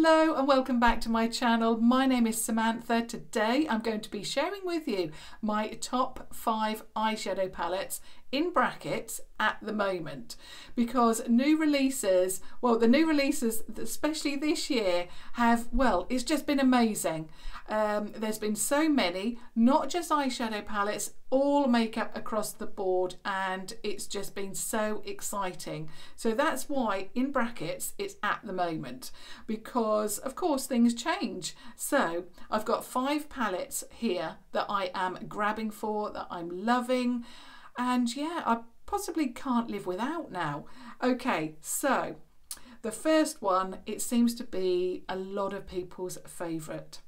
Hello and welcome back to my channel. My name is Samantha. Today I'm going to be sharing with you my top 5 eyeshadow palettes in brackets at the moment, because new releases, well, the new releases especially this year have, well, it's just been amazing. There's been so many, not just eyeshadow palettes, all makeup across the board, and it's just been so exciting. So that's why in brackets it's at the moment, because of course things change. So I've got 5 palettes here that I am grabbing for, that I'm loving, and yeah, I possibly can't live without now. Okay, so the first one, it seems to be a lot of people's favourite,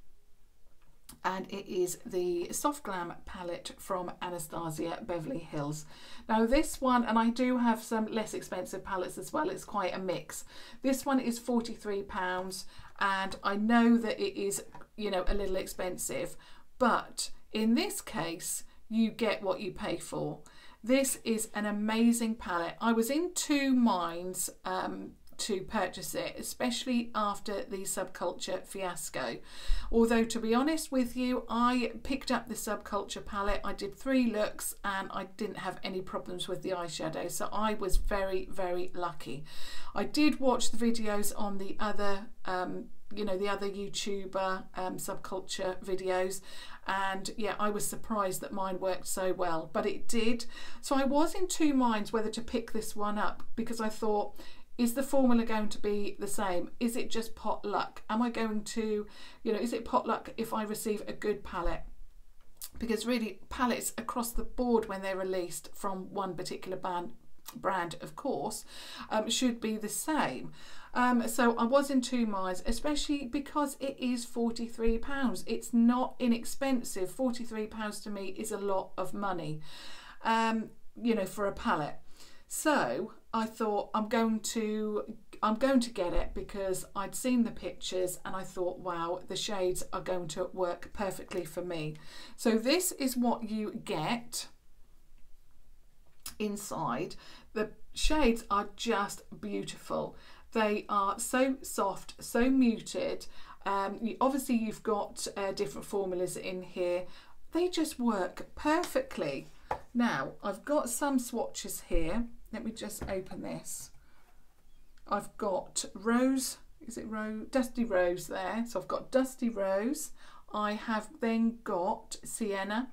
and it is the Soft Glam palette from Anastasia Beverly Hills. Now this one, and I do have some less expensive palettes as well, it's quite a mix. This one is £43, and I know that it is, you know, a little expensive, but in this case you get what you pay for. This is an amazing palette. I was in two minds to purchase it, especially after the Subculture fiasco. Although, to be honest with you, I picked up the Subculture palette, I did 3 looks and I didn't have any problems with the eyeshadow, so I was very, very lucky. I did watch the videos on the other you know, the other YouTuber Subculture videos, and yeah, I was surprised that mine worked so well, but it did. So I was in two minds whether to pick this one up, because I thought, is the formula going to be the same? Is it just pot luck? Am I going to, you know, is it pot luck if I receive a good palette? Because really, palettes across the board when they're released from one particular brand, of course, should be the same. So I was in two minds, especially because it is £43. It's not inexpensive. £43 to me is a lot of money, you know, for a palette. So I thought I'm going to get it, because I'd seen the pictures and I thought, wow, the shades are going to work perfectly for me. So this is what you get inside. The shades are just beautiful. They are so soft, so muted. Obviously you've got different formulas in here. They just work perfectly. Now I've got some swatches here. Let me just open this. I've got Rose, is it Rose? Dusty Rose there. So I've got Dusty Rose. I have then got Sienna.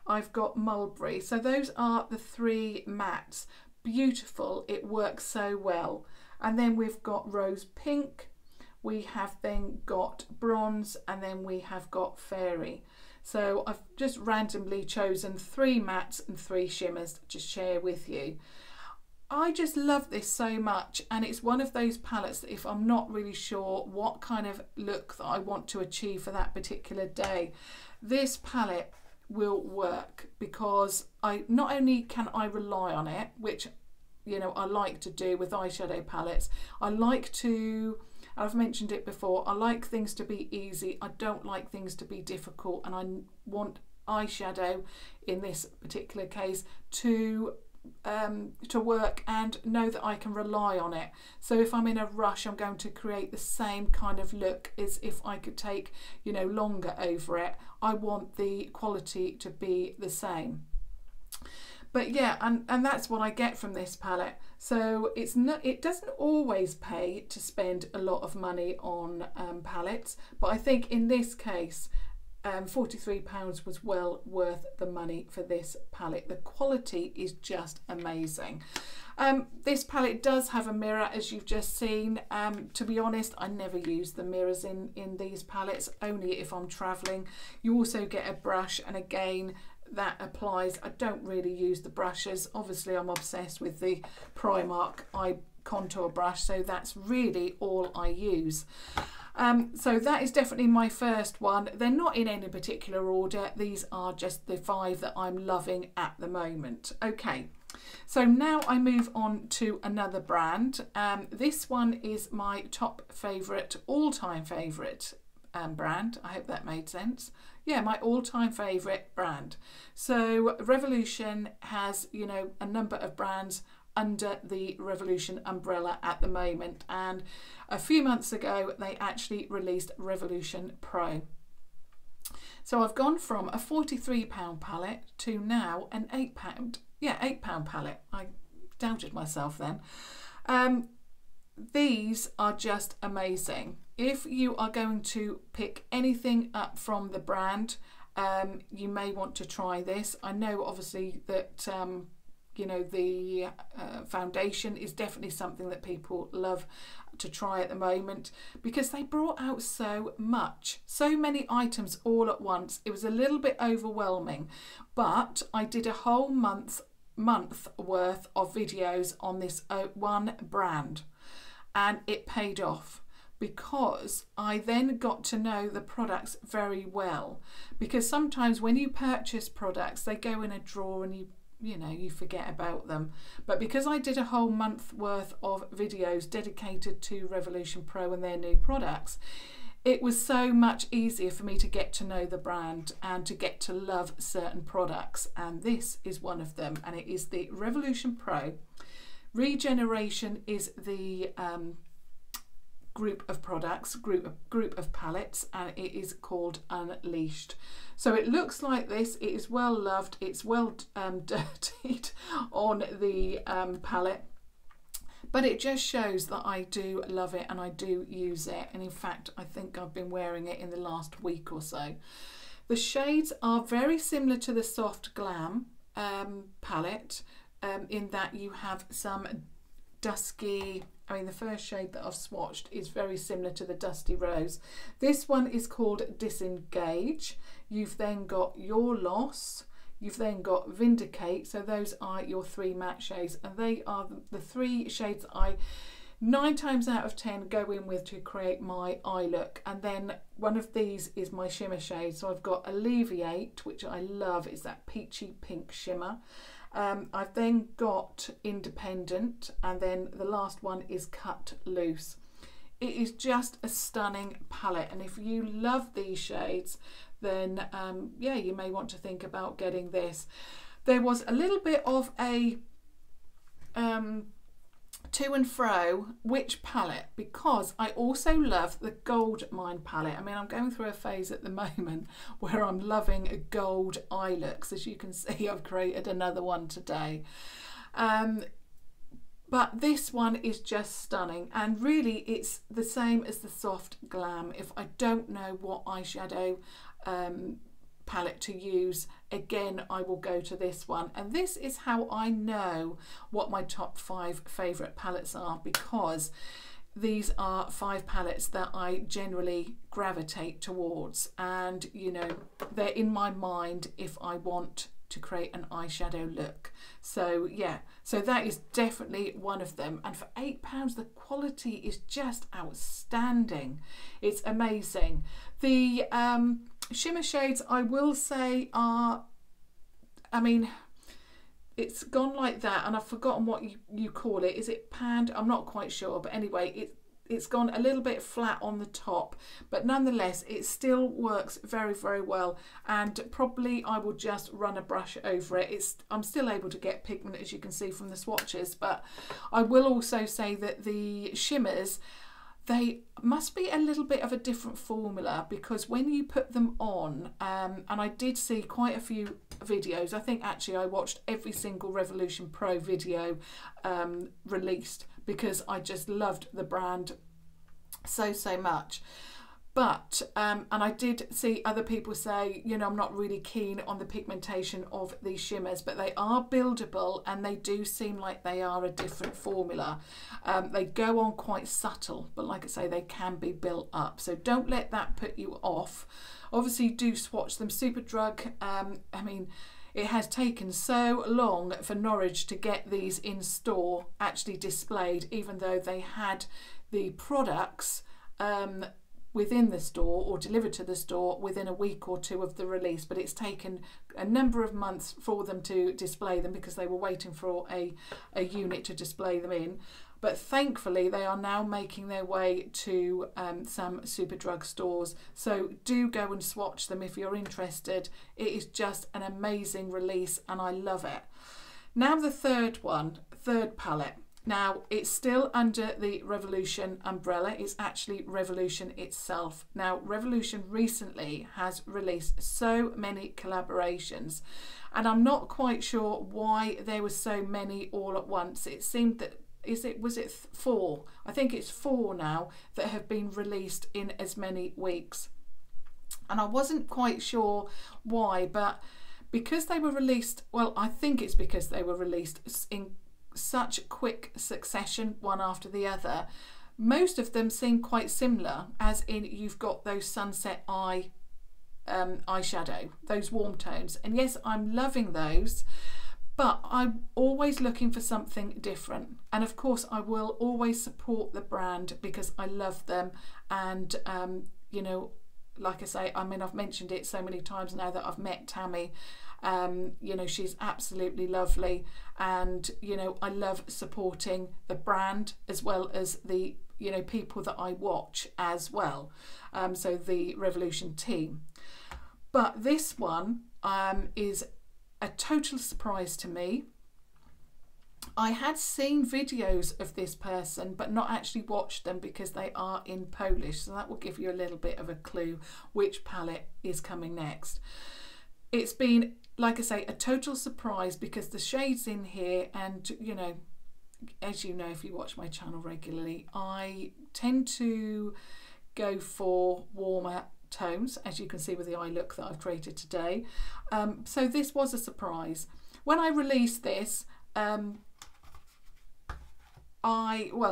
I've got Mulberry. So those are the 3 mattes. Beautiful, it works so well. And then we've got Rose Pink, we have then got Bronze, and then we have got Fairy. So I've just randomly chosen 3 mattes and 3 shimmers to share with you. I just love this so much, and it's one of those palettes that if I'm not really sure what kind of look that I want to achieve for that particular day, this palette will work, because not only can I rely on it, which, you know, I like to do with eyeshadow palettes. I like to, I've mentioned it before, I like things to be easy. I don't like things to be difficult, and I want eyeshadow in this particular case to work and know that I can rely on it. So if I'm in a rush, I'm going to create the same kind of look as if I could take, you know, longer over it. I want the quality to be the same. But yeah, and that's what I get from this palette. So it's not, it doesn't always pay to spend a lot of money on palettes, but I think in this case £43 was well worth the money for this palette. The quality is just amazing. This palette does have a mirror, as you've just seen. To be honest, I never use the mirrors in these palettes, only if I'm traveling. You also get a brush, and again, that applies. I don't really use the brushes. Obviously I'm obsessed with the Primark eye contour brush, so that's really all I use. So that is definitely my first one. They're not in any particular order. These are just the 5 that I'm loving at the moment. Okay, so now I move on to another brand. This one is my top favourite, all-time favourite brand. I hope that made sense. Yeah, my all-time favourite brand. So Revolution has, you know, a number of brands. under the Revolution umbrella at the moment, and a few months ago they actually released Revolution Pro. So I've gone from a £43 palette to now an £8 palette. I doubted myself then. These are just amazing. If you are going to pick anything up from the brand, you may want to try this. I know obviously that you know, the foundation is definitely something that people love to try at the moment, because they brought out so much, so many items all at once. It was a little bit overwhelming, but I did a whole month worth of videos on this one brand, and it paid off, because I then got to know the products very well. Because sometimes when you purchase products, they go in a drawer and you know, you forget about them. But because I did a whole month worth of videos dedicated to Revolution Pro and their new products, it was so much easier for me to get to know the brand and to get to love certain products. And this is one of them, and it is the Revolution Pro. Regeneration is the group of products, group of palettes, and it is called Unleashed. So it looks like this. It is well loved. It's well dirtied on the palette, but it just shows that I do love it and I do use it. And in fact, I think I've been wearing it in the last week or so. The shades are very similar to the Soft Glam palette, in that you have some dusky, I mean, the first shade that I've swatched is very similar to the Dusty Rose. This one is called Disengage. You've then got Your Loss. You've then got Vindicate. So those are your three matte shades, and they are the three shades I 9 times out of 10 go in with to create my eye look. And then one of these is my shimmer shade. So I've got Alleviate, which I love. It's that peachy pink shimmer. I've then got Independent, and then the last one is Cut Loose. It is just a stunning palette, and if you love these shades, then yeah, you may want to think about getting this. There was a little bit of a to and fro which palette, because I also love the Gold Mine palette. I mean, I'm going through a phase at the moment where I'm loving gold eye looks. As you can see, I've created another one today. But this one is just stunning, and really it's the same as the Soft Glam. If I don't know what eyeshadow palette to use, again I will go to this one. And this is how I know what my top 5 favourite palettes are, because these are 5 palettes that I generally gravitate towards, and you know, they're in my mind if I want to create an eyeshadow look. So yeah, so that is definitely one of them, and for £8 the quality is just outstanding. It's amazing. The shimmer shades, I will say, are, I mean, it's gone like that, and I've forgotten what you call it. Is it panned? I'm not quite sure, but anyway, it's gone a little bit flat on the top, but nonetheless it still works very, very well, and probably I will just run a brush over it. I'm still able to get pigment, as you can see from the swatches, but I will also say that the shimmers, they must be a little bit of a different formula, because when you put them on, and I did see quite a few videos, I think actually I watched every single Revolution Pro video released, because I just loved the brand so much. But and I did see other people say, you know, I'm not really keen on the pigmentation of these shimmers, but they are buildable, and they do seem like they are a different formula. They go on quite subtle, but like I say, they can be built up, so don't let that put you off. Obviously do swatch them. Superdrug, I mean, it has taken so long for Norwich to get these in store actually displayed, even though they had the products within the store or delivered to the store within a week or 2 of the release, but it's taken a number of months for them to display them, because they were waiting for a unit to display them in. But thankfully they are now making their way to some Superdrug stores, so do go and swatch them if you're interested. It is just an amazing release and I love it. Now the third one. third palette. Now, it's still under the Revolution umbrella. It's actually Revolution itself. Now, Revolution recently has released so many collaborations, and I'm not quite sure why there were so many all at once. It seemed that, was it 4? I think it's 4 now that have been released in as many weeks. And I wasn't quite sure why, but because they were released, well, I think it's because they were released in such quick succession, one after the other. Most of them seem quite similar, as in you've got those sunset eye eyeshadow, those warm tones, and yes, I'm loving those, but I'm always looking for something different. And of course I will always support the brand because I love them, and you know, like I say, I mean, I've mentioned it so many times now that I've met Tammy. You know, she's absolutely lovely, and you know, I love supporting the brand as well as the, you know, people that I watch as well, so the Revolution team. But this one is a total surprise to me. I had seen videos of this person but not actually watched them because they are in Polish, so that will give you a little bit of a clue which palette is coming next. It's been, like I say, a total surprise because the shades in here, and you know, as you know if you watch my channel regularly, I tend to go for warmer tones, as you can see with the eye look that I've created today. So this was a surprise. When I released this,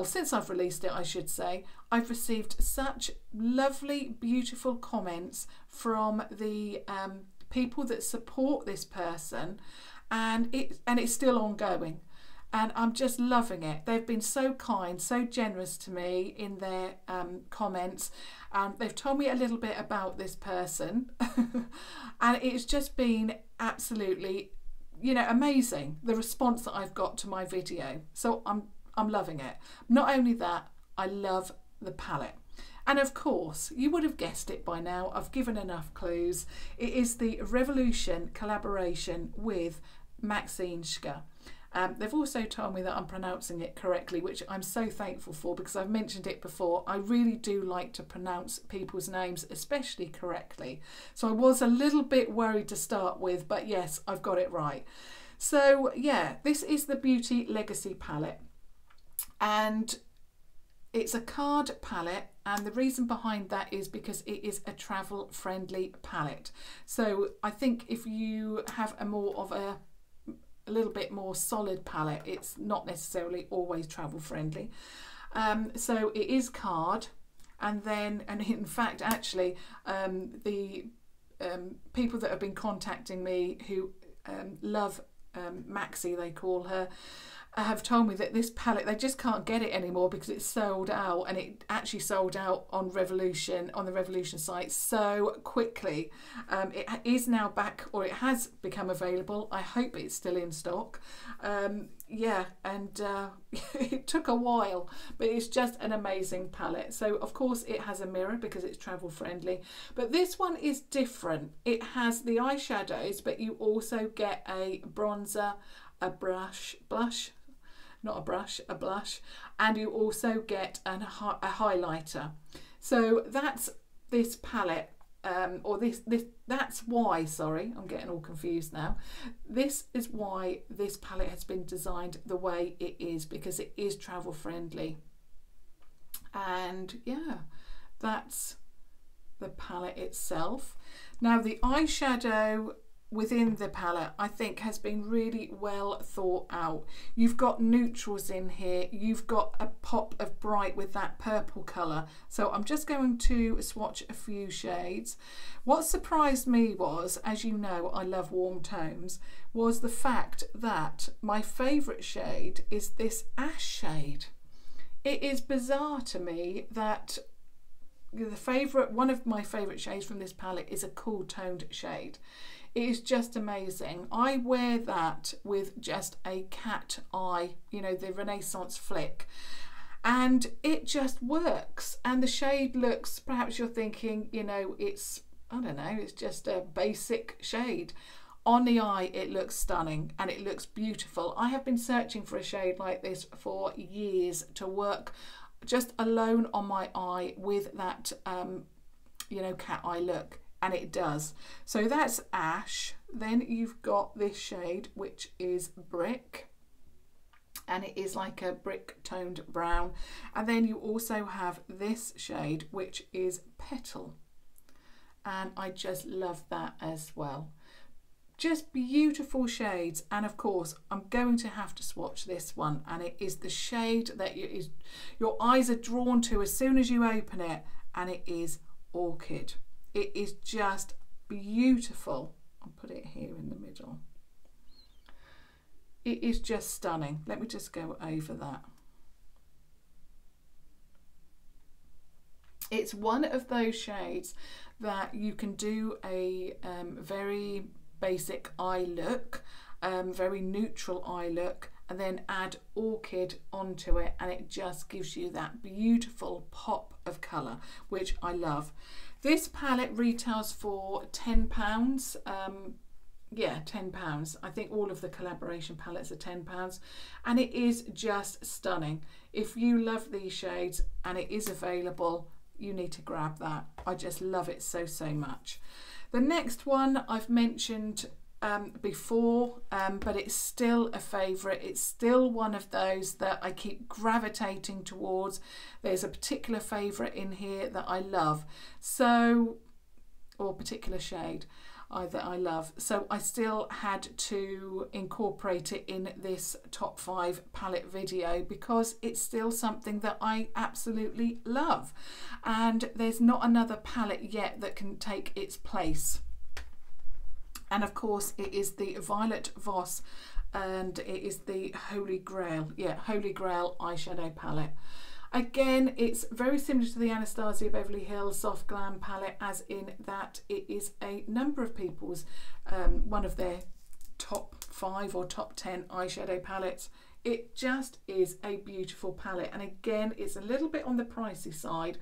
since I've released it, I should say, I've received such lovely, beautiful comments from the people that support this person, and it's still ongoing, and I'm just loving it. They've been so kind, so generous to me in their comments, and they've told me a little bit about this person and it's just been absolutely, you know, amazing, the response that I've got to my video. So I'm loving it. Not only that, I love the palette. And of course, you would have guessed it by now, I've given enough clues. It is the Revolution collaboration with Maxineczka. They've also told me that I'm pronouncing it correctly, which I'm so thankful for, because I've mentioned it before. I really do like to pronounce people's names, especially correctly. So I was a little bit worried to start with, but yes, I've got it right. So yeah, this is the Beauty Legacy palette. And it's a card palette, and the reason behind that is because it is a travel friendly palette. So I think if you have a more of a little bit more solid palette, it's not necessarily always travel friendly. So it is card, and in fact actually the people that have been contacting me who love Maxi, they call her, have told me that this palette, they just can't get it anymore because it's sold out, and it actually sold out on Revolution, on the Revolution site, so quickly. It is now back, or it has become available. I hope it's still in stock. Yeah, and it took a while, but it's just an amazing palette. So of course it has a mirror because it's travel friendly, but this one is different. It has the eyeshadows, but you also get a bronzer, a blush, and you also get a highlighter. So that's this palette, that's why, sorry, I'm getting all confused now. This is why this palette has been designed the way it is, because it is travel friendly. And yeah, that's the palette itself. Now the eyeshadow within the palette, I think, has been really well thought out. You've got neutrals in here, you've got a pop of bright with that purple colour. So I'm just going to swatch a few shades. What surprised me was, as you know, I love warm tones, was the fact that my favourite shade is this ash shade. It is bizarre to me that one of my favourite shades from this palette is a cool toned shade. It is just amazing. I wear that with just a cat eye, you know, the Renaissance flick, and it just works. And the shade looks, perhaps you're thinking, you know, it's, I don't know, it's just a basic shade. On the eye, it looks stunning and it looks beautiful. I have been searching for a shade like this for years to work just alone on my eye with that, you know, cat eye look, and it does. So that's Ash. Then you've got this shade, which is Brick, and it is like a brick toned brown. And then you also have this shade, which is Petal, and I just love that as well. Just beautiful shades. And of course I'm going to have to swatch this one, and it is the shade that your eyes are drawn to as soon as you open it, and it is Orchid. It is just beautiful. I'll put it here in the middle. It is just stunning. Let me just go over that. It's one of those shades that you can do a very basic eye look, very neutral eye look, and then add Orchid onto it, and it just gives you that beautiful pop of colour, which I love. This palette retails for £10. Yeah, £10. I think all of the collaboration palettes are £10, and it is just stunning. If you love these shades and it is available, you need to grab that. I just love it so much. The next one I've mentioned before, but it's still a favourite. It's still one of those that I keep gravitating towards. There's a particular favourite in here that I love, so, or particular shade that I love, so I still had to incorporate it in this top 5 palette video because it's still something that I absolutely love, and there's not another palette yet that can take its place. And of course it is the Violet Voss, and it is the Holy Grail, yeah, Holy Grail eyeshadow palette. Again, it's very similar to the Anastasia Beverly Hills Soft Glam palette, as in that it is a number of people's, one of their top 5 or top 10 eyeshadow palettes. It just is a beautiful palette, and again, it's a little bit on the pricey side.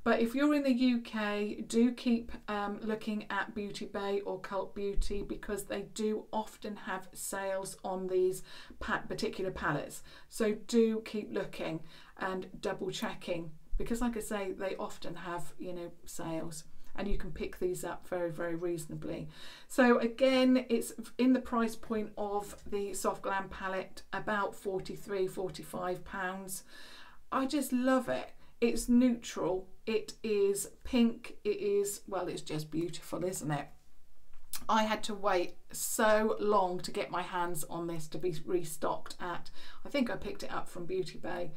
But if you're in the UK, do keep looking at Beauty Bay or Cult Beauty, because they do often have sales on these particular palettes. So do keep looking and double checking, because like I say, they often have, you know, sales, and you can pick these up very reasonably. So again, it's in the price point of the Soft Glam palette, about £43–45. I just love it. It's neutral, it is pink, it is, well, it's just beautiful, isn't it? I had to wait so long to get my hands on this to be restocked at, I think I picked it up from Beauty Bay.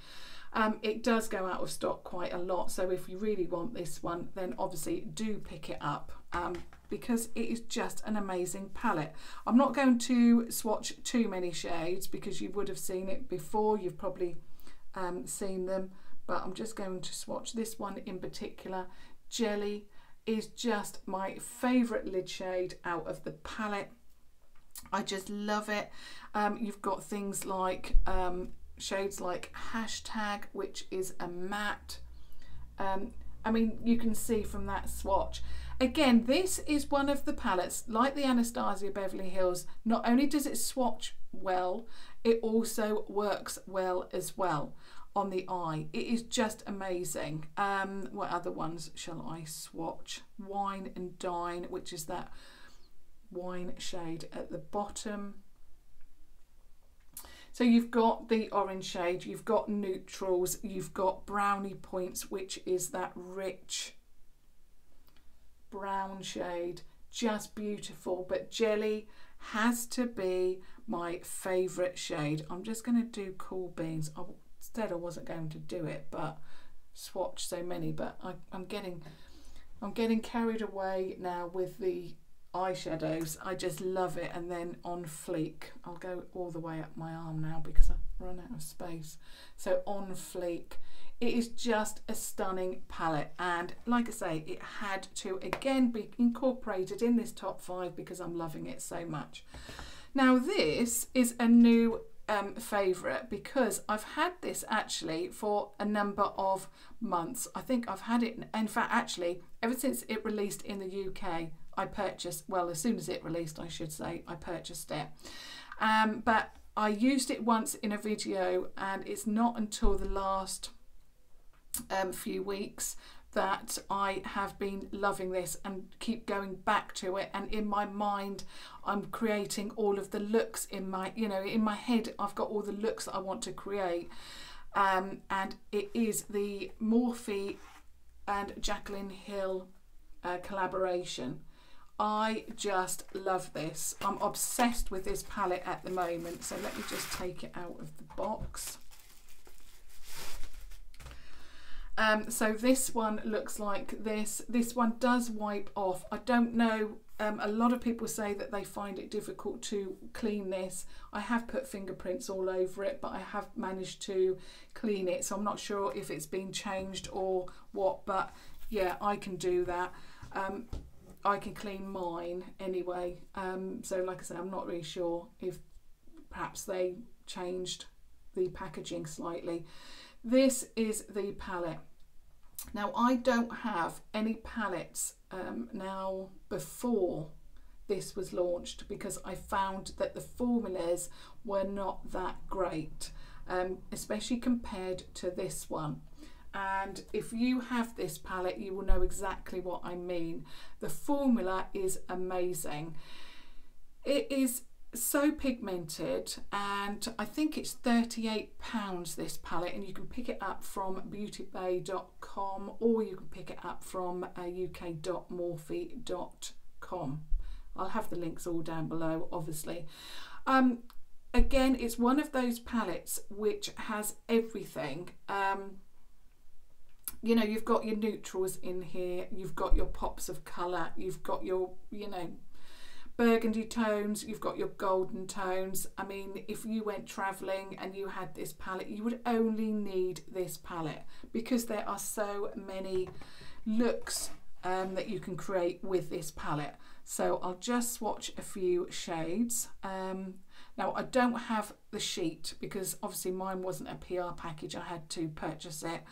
It does go out of stock quite a lot, so if you really want this one, then obviously do pick it up, because it is just an amazing palette. I'm not going to swatch too many shades because you would have seen it before, you've probably seen them, but I'm just going to swatch this one in particular. Jelly is just my favourite lid shade out of the palette. I just love it. You've got things like shades like Hashtag, which is a matte. I mean, you can see from that swatch. Again, this is one of the palettes, like the Anastasia Beverly Hills, not only does it swatch well, it also works well as well on the eye. It is just amazing. What other ones shall I swatch? Wine and Dine, which is that wine shade at the bottom. So you've got the orange shade, you've got neutrals, you've got Brownie Points, which is that rich brown shade, just beautiful. But Jelly has to be my favourite shade. I'm just going to do Cool Beans. Instead I wasn't going to do it, but swatch so many, but I'm getting carried away now with the eyeshadows. I just love it. And then On Fleek, I'll go all the way up my arm now because I've run out of space. So On Fleek, it is just a stunning palette, and like I say, it had to again be incorporated in this top 5 because I'm loving it so much. Now this is a new favourite because I've had this actually for a number of months. I think I've had it, in fact actually ever since it released in the UK, I purchased, well, as soon as it released, I should say, I purchased it. But I used it once in a video, and it's not until the last few weeks that I have been loving this and keep going back to it. And in my mind, I'm creating all of the looks in my, you know, in my head, I've got all the looks that I want to create. And it is the Morphe and Jaclyn Hill collaboration. I just love this. I'm obsessed with this palette at the moment. So let me just take it out of the box. So this one looks like this. This one does wipe off. I don't know, a lot of people say that they find it difficult to clean this. I have put fingerprints all over it, but I have managed to clean it. So I'm not sure if it's been changed or what, but yeah, I can do that. I can clean mine anyway. So like I said, I'm not really sure if perhaps they changed the packaging slightly. This is the palette. Now I don't have any palettes now before this was launched, because I found that the formulas were not that great, especially compared to this one. And if you have this palette, you will know exactly what I mean. The formula is amazing. It is so pigmented, and I think it's £38 this palette, and you can pick it up from beautybay.com, or you can pick it up from uk.morphe.com. I'll have the links all down below, obviously. Again, it's one of those palettes which has everything. You know, you've got your neutrals in here, you've got your pops of colour, you've got your, you know, burgundy tones, you've got your golden tones. I mean, if you went travelling and you had this palette, you would only need this palette, because there are so many looks that you can create with this palette. So I'll just swatch a few shades. Now I don't have the sheet, because obviously mine wasn't a PR package, I had to purchase it.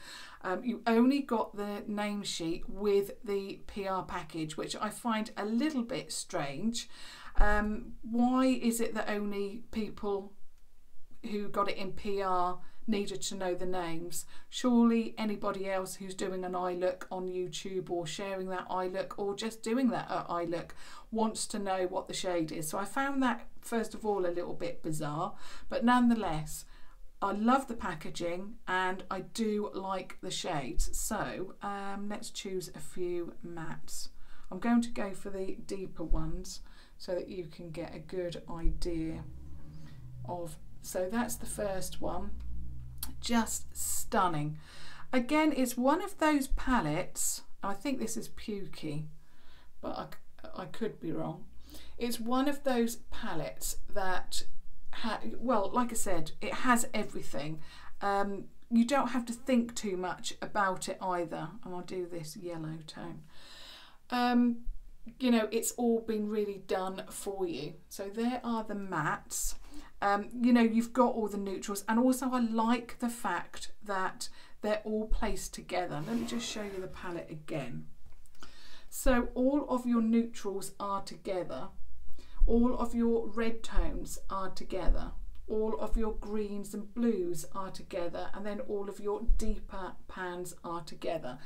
You only got the name sheet with the PR package, which I find a little bit strange. Why is it that only people who got it in PR needed to know the names? Surely anybody else who's doing an eye look on YouTube, or sharing that eye look, or just doing that eye look, wants to know what the shade is. So I found that, first of all, a little bit bizarre, but nonetheless, I love the packaging and I do like the shades. So let's choose a few mattes. I'm going to go for the deeper ones so that you can get a good idea of. So that's the first one. Just stunning. Again, it's one of those palettes, I think this is Pukey, but I could be wrong. It's one of those palettes that, well, like I said, it has everything. You don't have to think too much about it either. And I'll do this yellow tone. You know, it's all been really done for you. So there are the mattes. You know, you've got all the neutrals, and also I like the fact that they're all placed together. Let me just show you the palette again. So all of your neutrals are together, all of your red tones are together, all of your greens and blues are together, and then all of your deeper pans are together.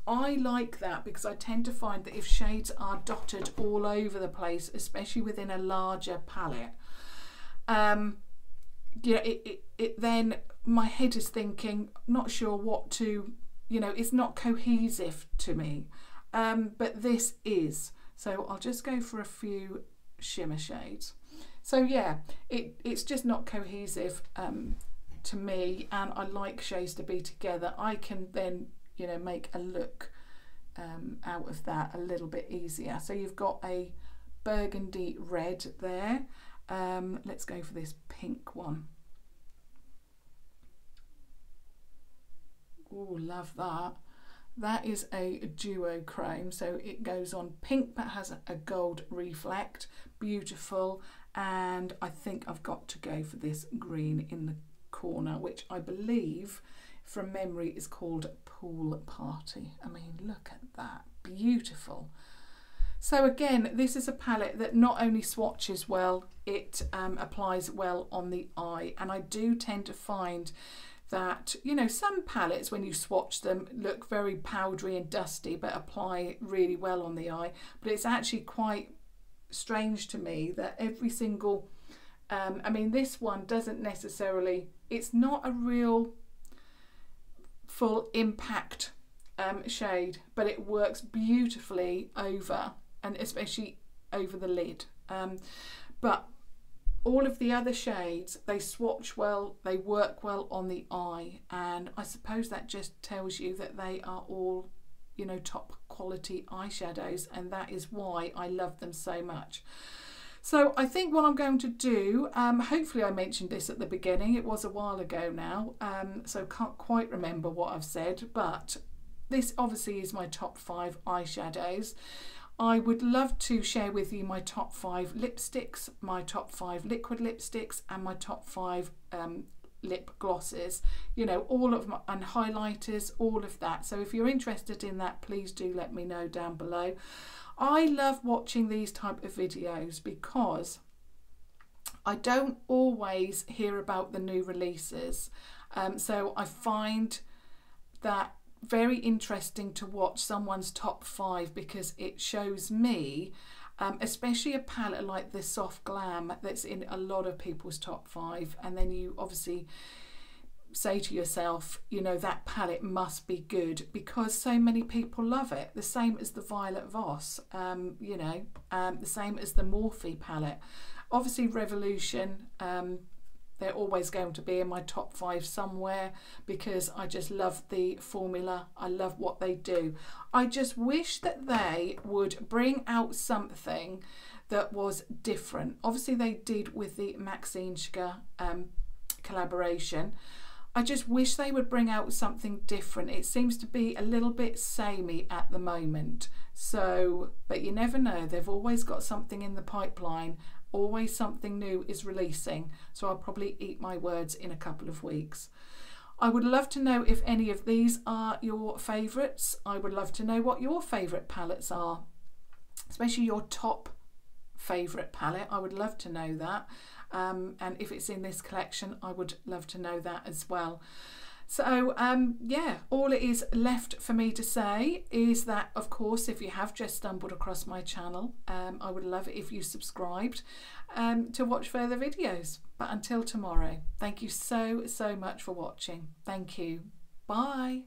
I like that, because I tend to find that if shades are dotted all over the place, especially within a larger palette, you know, it then my head is thinking, not sure what to, you know, it's not cohesive to me. But this is. So I'll just go for a few shimmer shades. So yeah, it's just not cohesive to me, and I like shades to be together. I can then, you know, make a look out of that a little bit easier. So you've got a burgundy red there. Let's go for this pink one. Oh, love that. That is a duochrome, so it goes on pink but has a gold reflect. Beautiful. And I think I've got to go for this green in the corner, which I believe from memory is called Pool Party. I mean, look at that. Beautiful. So again, this is a palette that not only swatches well, it applies well on the eye. And I do tend to find that, you know, some palettes when you swatch them look very powdery and dusty but apply really well on the eye. But it's actually quite strange to me that every single, I mean, this one doesn't necessarily, it's not a real full impact shade, but it works beautifully over, and especially over the lid. But all of the other shades, they swatch well, they work well on the eye, and I suppose that just tells you that they are all, you know, top quality eyeshadows, and that is why I love them so much. So I think what I'm going to do, hopefully I mentioned this at the beginning, it was a while ago now, so can't quite remember what I've said, but this obviously is my top 5 eyeshadows. I would love to share with you my top 5 lipsticks, my top 5 liquid lipsticks, and my top 5 lip glosses, you know, all of my, and highlighters, all of that. So if you're interested in that, please do let me know down below. I love watching these type of videos because I don't always hear about the new releases. So I find that very interesting to watch someone's top 5 because it shows me, especially a palette like the Soft Glam that's in a lot of people's top 5, and then you obviously say to yourself, you know, that palette must be good because so many people love it. The same as the Violet Voss, you know, the same as the Morphe palette. Obviously Revolution, they're always going to be in my top 5 somewhere because I just love the formula. I love what they do. I just wish that they would bring out something that was different. Obviously they did with the Maxineczka collaboration. I just wish they would bring out something different. It seems to be a little bit samey at the moment. So, but you never know. They've always got something in the pipeline. Always something new is releasing. So I'll probably eat my words in a couple of weeks. I would love to know if any of these are your favourites. I would love to know what your favourite palettes are, especially your top favourite palette. I would love to know that. And if it's in this collection, I would love to know that as well. So yeah, all it is left for me to say is that, of course, if you have just stumbled across my channel, I would love it if you subscribed to watch further videos. But until tomorrow, thank you so much for watching. Thank you. Bye.